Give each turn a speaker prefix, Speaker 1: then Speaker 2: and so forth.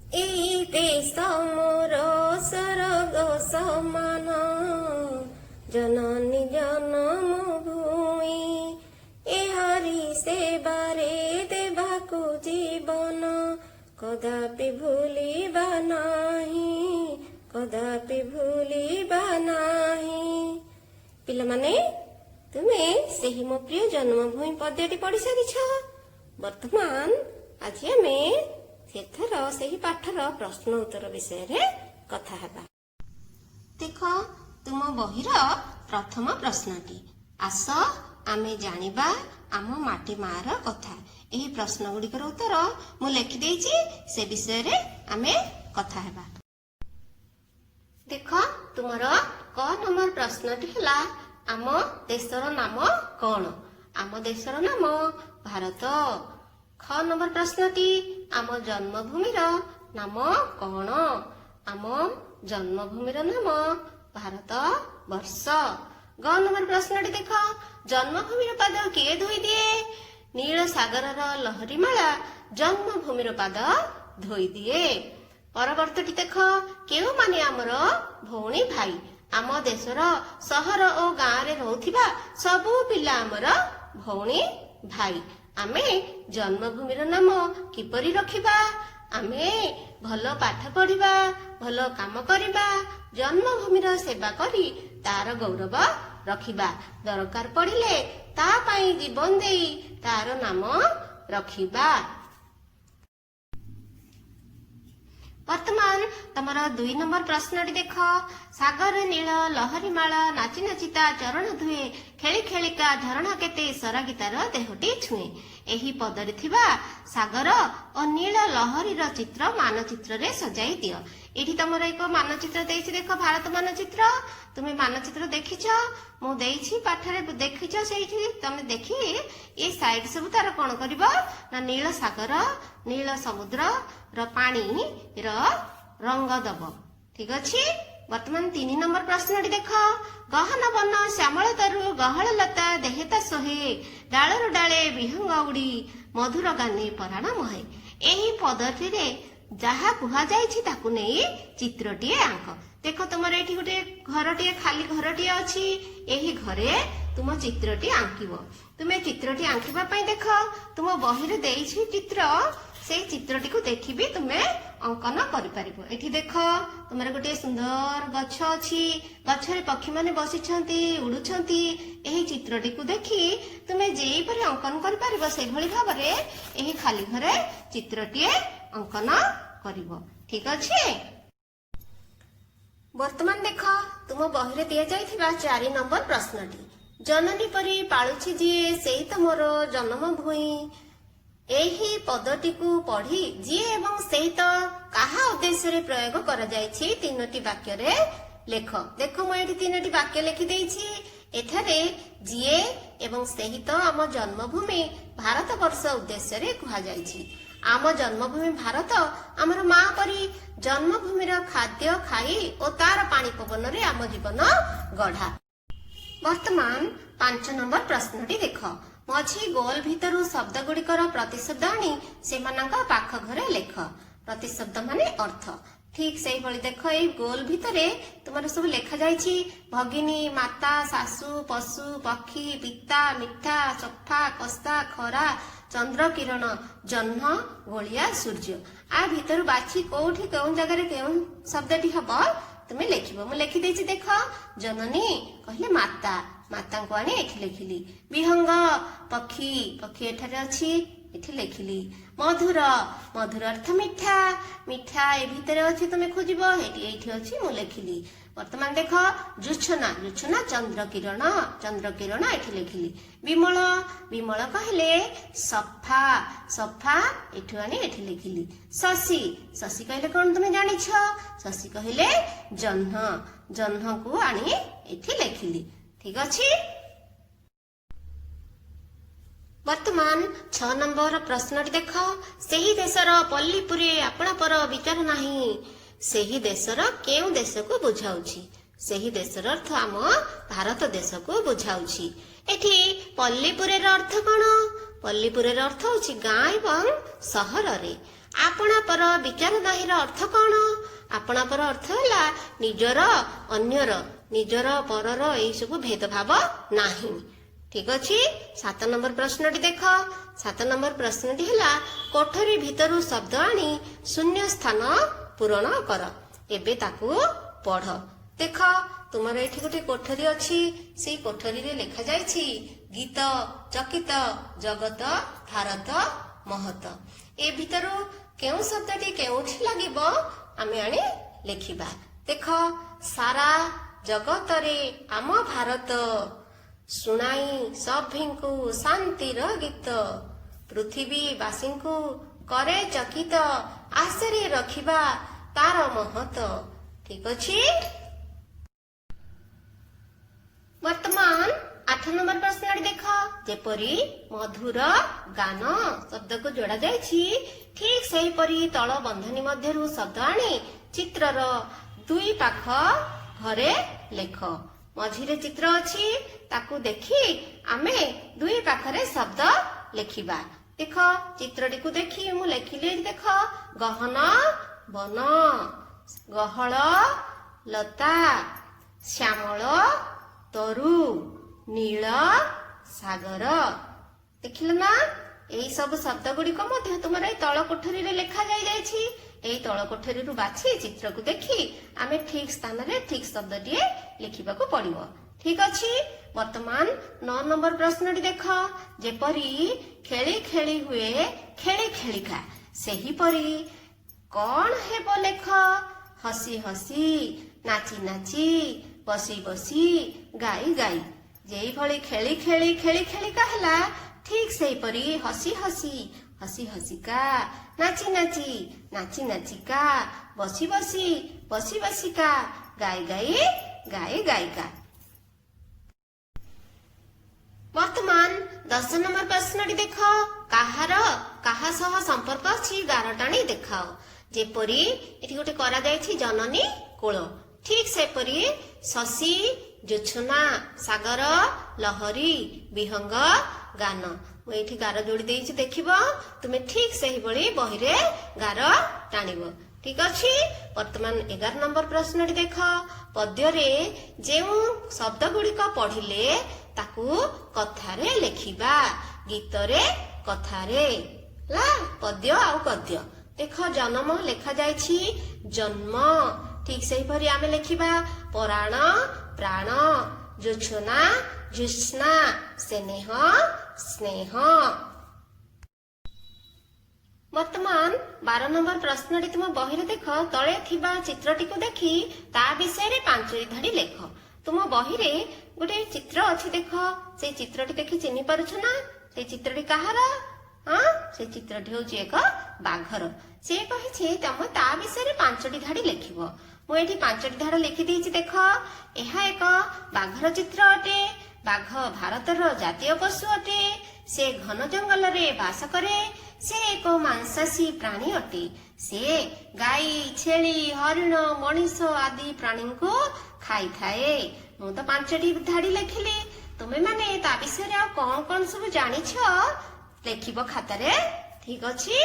Speaker 1: एई देश मोर सरग समान जननी जनम भूमि एहारी सेवारे देवाकु जीवन कदापि भूलिबा नाही कदापि भूलिबा नाही। पिलामाने तुमे सेही मो प्रिय जन्मभूमि पद्यटी पढ़ी सारिछ। वर्तमान आज आमे सेथर सेही पाठर प्रश्न उत्तर विषय रे कथा हेबा। देख तुम बहिर प्रथम प्रश्नटी आस आमे जानिबा आम माटी मार कथा। एही प्रश्न गुड़िकर उत्तर मु लिखि देइछि, से विषय रे आमे कथा हेबा। देख तुमर क नंबर प्रश्नटी हला आम देशर नाम कौन? आम देशर नाम भारत। ख नंबर प्रश्नटी आम जन्मभूमिर नाम कौन? आम जन्मभूमिर नाम भारत वर्ष। ग नंबर प्रश्नटी देख जन्मभूमिर पाद किए धोई दिए? नील सागरर लहरीमाला जन्मभूमिर पाद धोई दिए। परवर्तटी देख केउ माने आमर भौणी भाई? आम देशर सहर और गाँव रे रहउथिबा सबु पिला आमर भौणी भाई। आमे जन्मभूमिर नाम किपरि रखिबा? आमे भल पाठ पढ़िबा, भल काम करिबा, जन्मभूमिर सेवा करी तार गौरव रखिबा। दरकार पड़िले ता पाई जीवन देई तार नाम रखिबा। वर्तमान तमर 2 नंबर प्रश्नटी देख सागर नील लहरीमाल नाची नाचिता चरण धुए खेली खेलिका झरणा केते सरागितार देहटी छुए। एही पदरे थिबा सागर और नील लहरीर चित्र मानचित्र रे सजाई दियो। एठी तमर एक मानचित्र देइछि, देख भारत मानचित्र। तुमे मानचित्र देखिछ, मु देइछि पाठरे देखिछ, सेठी तमे देखि ए साइड सब तार कोन करबो ना नील सागर नील समुद्र र पानी र रंग दब। ठीक अछि। वर्तमान 3 नंबर प्रश्नटी देख गहन वन श्यामल तरु गहल लता देहेता सोहे डालरु डाले विहंग उड़ी मधुर गाने पराण मोहे। एही पदटी रे जहा कुहा जाइछि ताकु नै चित्रटीए आंक। देख तुमर एठी गोटे घरटीए खाली घरटीए अछि। एही घरे तुम चित्रटी आंकिबो। तुमे चित्रटी आंकिबा पई देख तुम बहिरे देइछि चित्र, से चित्रटी को देखिबी तुमे अंकन करि परिबो। एठी देख तुमर गोटे सुंदर गछ अछि, गछरे पक्षी माने बसिछंती उडुछंती। एही चित्रटी को देखि तुमे जेई परि अंकन करि परिबो से भली भाबरे एही खाली घरे चित्रटीए अंकन करिबो। ठीक अछि। वर्तमान देख तुम बहिरे दिया जाइथिबा 4 नंबर प्रश्नटी जननी परि पाळुछि जिए सेही त मोर जन्मभूमि। एही पदटी को पढ़ी जी एवं सेही तो कहा उद्देश्य रे प्रयोग करा जायछि 3टी वाक्य रे लेख। देखो मैं एठी 3टी वाक्य लिखि देइछि। एठारे जीए एवं सेही तो आम जन्मभूमि भारत वर्ष उद्देश्य रे कहा जायछि। आम जन्मभूमि भारत आमर मां परी जन्मभूमिर खाद्य खाई और तार पानी पवन रे आम जीवन गढ़ा। वर्तमान 5 नंबर प्रश्नटी देख मझी गोल भितरु शब्द गुड़िकर प्रतिशब्द आनी सेमानका पाख घरे लेख। प्रतिशब्द माने अर्थ। ठीक से भली देख ए गोल भितरे तुमर सब लेखा जाइछि भगिनी माता सासु पशु पक्षी पिता मिठा सफा कस्ता खरा चंद्र किरण जन्म गोलिया सूर्य। आ भितर बाछि कोठी केउन जगह रे केउन शब्दटी हबो तुमे लेखिबो। मु लेखि देछि देख जननी कहले माता, माता को आनी एठी लेखिली। विहंग पक्षी, पक्षी एठारे अछि एठी लेखिली। मधुर, मधुर अर्थ मिठा, मिठा ए भितरे अछि तुमे खोजिबो एठी एठी अछि मु लेखिली। वर्तमान देख जुच्छना, जुच्छना चंद्र किरण, चंद्र किरण एठी लेखिली। विमल, विमल कहले सफा, सफा एठु आनी एठी लेखिली। शशि, शशि कहले कोन तुमे जानिछ? शशि कहले जह्न, जह्न को आनी एठी लेखिली। ठीक अछि। वर्तमान 6 नंबर प्रश्नटी देख सेही देशर पल्लीपुरे आपणा पर विचार नाही सेही देशर केउ देश को बुझाउछि? सेही देशर अर्थ आम भारत देश को बुझाउछि। एठी पल्लीपुरे अर्थ कोन? पल्लीपुरे अर्थ होछि गाँ एवं सहर रे। ଆପଣାପର ବିଚାର ନାହିଁର ଅର୍ଥ କଣ? ଆପଣାପର ଅର୍ଥ ହେଲା ନିଜର, ଅନ୍ୟର, ନିଜର ପରର ଏଇ ସବୁ ଭେଦଭାବ ନାହିଁ। ଠିକ ଅଛି। 7 ନମ୍ବର ପ୍ରଶ୍ନଟି ଦେଖ। 7 ନମ୍ବର ପ୍ରଶ୍ନଟି ହେଲା କୋଠରୀ ଭିତରୁ ଶବ୍ଦ ଆଣି ଶୂନ୍ୟ ସ୍ଥାନ ପୂରଣ କର। ଏବେ ତାକୁ ପଢ। ଦେଖ ତୁମର ଏଠି ଗୋଟେ କୋଠରୀ ଅଛି। ସେଇ କୋଠରୀରେ ଲେଖାଯାଇଛି ଗୀତ, ଚକିତ, ଜଗତ, ଭାରତ, ମହତ। ଏ ଭିତରୁ କେଉଁ ଶବ୍ଦଟି କେଉଁଠି ଲାଗିବ ଆମେ ଆଣି ଲେଖିବା। ଦେଖ ସାରା ଜଗତରେ ଆମ ଭାରତ, ଶୁଣାଇ ସଭିଙ୍କୁ ଶାନ୍ତିର ଗୀତ, ପୃଥିବୀବାସୀଙ୍କୁ କରେ ଚକିତ, ଆଶରେ ରଖିବା ତାର ମହତ। ଠିକ ଅଛି। ବର୍ତ୍ତମାନ 8 ନମ୍ବର ପ୍ରଶ୍ନଟି ଦେଖ। ଯେପରି ମଧୁର ଗାନ ଶବ୍ଦକୁ ଯୋଡା ଯାଇଛି, ଠିକ ସେହିପରି ତଳ ବନ୍ଧନୀ ମଧ୍ୟରୁ ଶବ୍ଦ ଆଣି ଚିତ୍ରର ଦୁଇ ପାଖ ଘରେ ଲେଖ। ମଝିରେ ଚିତ୍ର ଅଛି, ତାକୁ ଦେଖି ଆମେ ଦୁଇ ପାଖରେ ଶବ୍ଦ ଲେଖିବା। ଦେଖ ଚିତ୍ରଟିକୁ ଦେଖି ମୁଁ ଲେଖିଲି। ଦେଖ ଗହନ ବନ, ଗହଳ ଲତା, ଶ୍ୟାମଳ ତରୁ, ନୀଳ ସାଗର। ଦେଖିଲ ନା? ଏଇ ସବୁ ଶବ୍ଦ ଗୁଡିକ ମଧ୍ୟ ତୁମର ଏଇ ତଳ କୋଠରୀରେ ଲେଖା ଯାଇଯାଇଛି। ଏଇ ତଳ କୋଠରୀରୁ ବାଛି ଚିତ୍ରକୁ ଦେଖି ଆମେ ଠିକ ସ୍ଥାନରେ ଠିକ ଶବ୍ଦଟିଏ ଲେଖିବାକୁ ପଡିବ। ଠିକ ଅଛି। ବର୍ତ୍ତମାନ 9 ନମ୍ବର ପ୍ରଶ୍ନଟି ଦେଖ। ଯେପରି ଖେଳି ଖେଳି ହୁଏ ଖେଳି ଖେଳିକା, ସେହିପରି କଣ ହେବ ଲେଖ। ହସି ହସି, ନାଚି ନାଚି, ବସି ବସି, ଗାଇ ଗାଇ। ଯେଇଭଳି ଖେଳି ଖେଳି ଖେଳି ଖେଳିକା ହେଲା, ଠିକ ସେହିପରି ହସି ହସି, ହସି ହସିକା, ନାଚି ନାଚି, ନାଚି ନାଚିକା, ବସି ବସି, ବସି ବସିକା, ଗାଇ ଗାଇ, ଗାଇ ଗାଇକା। ବର୍ତ୍ତମାନ 10 ନମ୍ବର ପ୍ରଶ୍ନଟି ଦେଖ। କାହାର କାହା ସହ ସମ୍ପର୍କ ଅଛି ଗାର ଟାଣି ଦେଖାଅ। ଯେପରି ଏଠି ଗୋଟେ କରାଯାଇଛି ଜନନୀ କୋଳ, ଠିକ ସେପରି ଶଶୀ, ଜୋଛନା, ସାଗର, ଲହରୀ, ବିହଙ୍ଗ, ଗାନ। ମୁଁ ଏଇଠି ଗାର ଯୋଡି ଦେଇଛି, ଦେଖିବ ତୁମେ ଠିକ ସେହିଭଳି ବହିରେ ଗାର ଟାଣିବ। ଠିକ ଅଛି। ବର୍ତ୍ତମାନ 11 ନମ୍ବର ପ୍ରଶ୍ନଟି ଦେଖ। ପଦ୍ୟରେ ଯେଉଁ ଶବ୍ଦ ଗୁଡିକ ପଢିଲେ ତାକୁ କଥାରେ ଲେଖିବା। ଗୀତରେ କଥାରେ ହେଲା ପଦ୍ୟ ଆଉ ଗଦ୍ୟ। ଦେଖ ଜନମ ଲେଖାଯାଇଛି ଜନ୍ମ, ଠିକ ସେହିପରି ଆମେ ଲେଖିବା ପରାଣ, ପ୍ରାଣ, ଜୋଛନା, ଜ୍ୟୋତ୍ସ୍ନା, ସ୍ନେହ, ସ୍ନେହ। ବର୍ତ୍ତମାନ 12 ନମ୍ବର ପ୍ରଶ୍ନଟି ତୁମ ବହିରେ ଦେଖ। ତଳେ ଥିବା ଚିତ୍ରଟିକୁ ଦେଖି ତା ବିଷୟରେ 5 ଧାଡି ଲେଖ। ତୁମ ବହିରେ ଗୋଟେ ଚିତ୍ର ଅଛି, ଦେଖ ସେଇ ଚିତ୍ରଟି ଦେଖି ଚିହ୍ନି ପାରୁଛ ନା? ସେଇ ଚିତ୍ରଟି କାହାର? ସେ ଚିତ୍ରଟି ହଉଛି ଏକ ବାଘର। ସେ କହିଛି ତମେ ତା ବିଷୟରେ 5 ଧାଡି ଲେଖିବ। ମୁଁ ଏଠି 5 ଧାଡ ଲେଖିଦେଇଛି। ଦେଖ ଏହା ଏକ ବାଘର ଚିତ୍ର ଅଟେ। ବାଘ ଭାରତର ଜାତୀୟ ପଶୁ ଅଟେ। ସେ ଘନ ଜଙ୍ଗଲରେ ବାସ କରେ। ସେ ଏକ ମାଂସାଶୀ ପ୍ରାଣୀ ଅଟେ। ସେ ଗାଈ, ଛେଳି, ହରିଣ, ମଣିଷ ଆଦି ପ୍ରାଣୀଙ୍କୁ ଖାଇଥାଏ। ମୁଁ ତ 5 ଧାଡି ଲେଖିଲି। ତୁମେ ମାନେ ତା ବିଷୟରେ ଆଉ କଣ କଣ ସବୁ ଜାଣିଛ ଲେଖିବ ଖାତାରେ। ଠିକ ଅଛି।